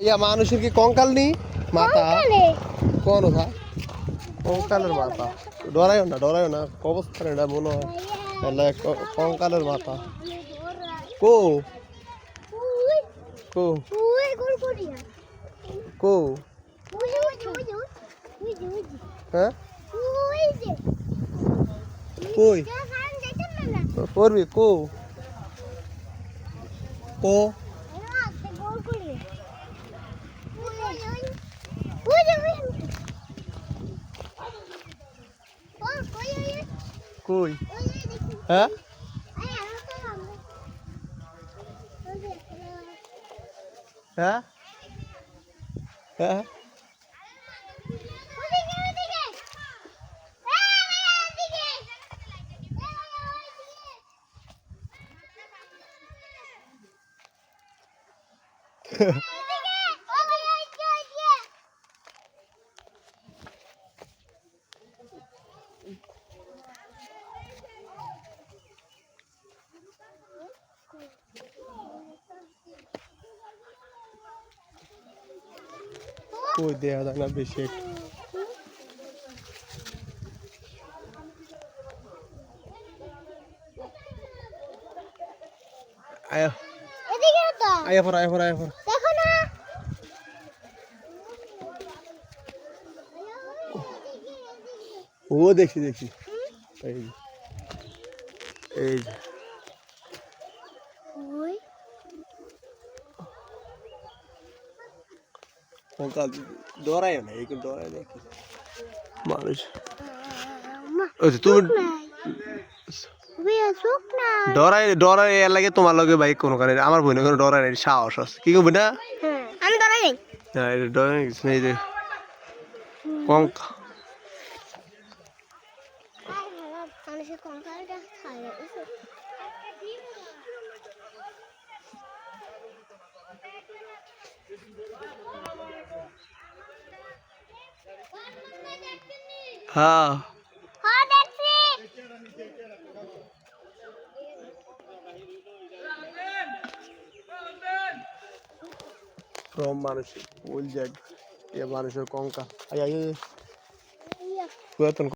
ইয়া মানুষের কি কঙ্কাল নেই মাথা কোন ওঠা কঙ্কালের মাথা ডরাইও না অবস্থা এটা মনে হয় কঙ্কালের মাথা কো কো কো হ্যাঁ কই করবি কো কো কই হ্যাঁ হ্যাঁ হ্যাঁ কই দেয়া যায় না বেশি আয়া আয়া পর দেখো না ও দেখি এই এই কঙ্কাল ডরায় না এই ডরায় দেখি মানুষ তুমি ডরাই এর লাগে তোমার লগে বাইক কোনো কারণে আমার বোনের কোনো ডরাই নাই সাহস আছে কি করবি না আমি ডরাই নাই ডরাই এই যে কঙ্কা হ্যাঁ from মানুষের ওই জায়গা এ মানুষের কঙ্কা পুরাতন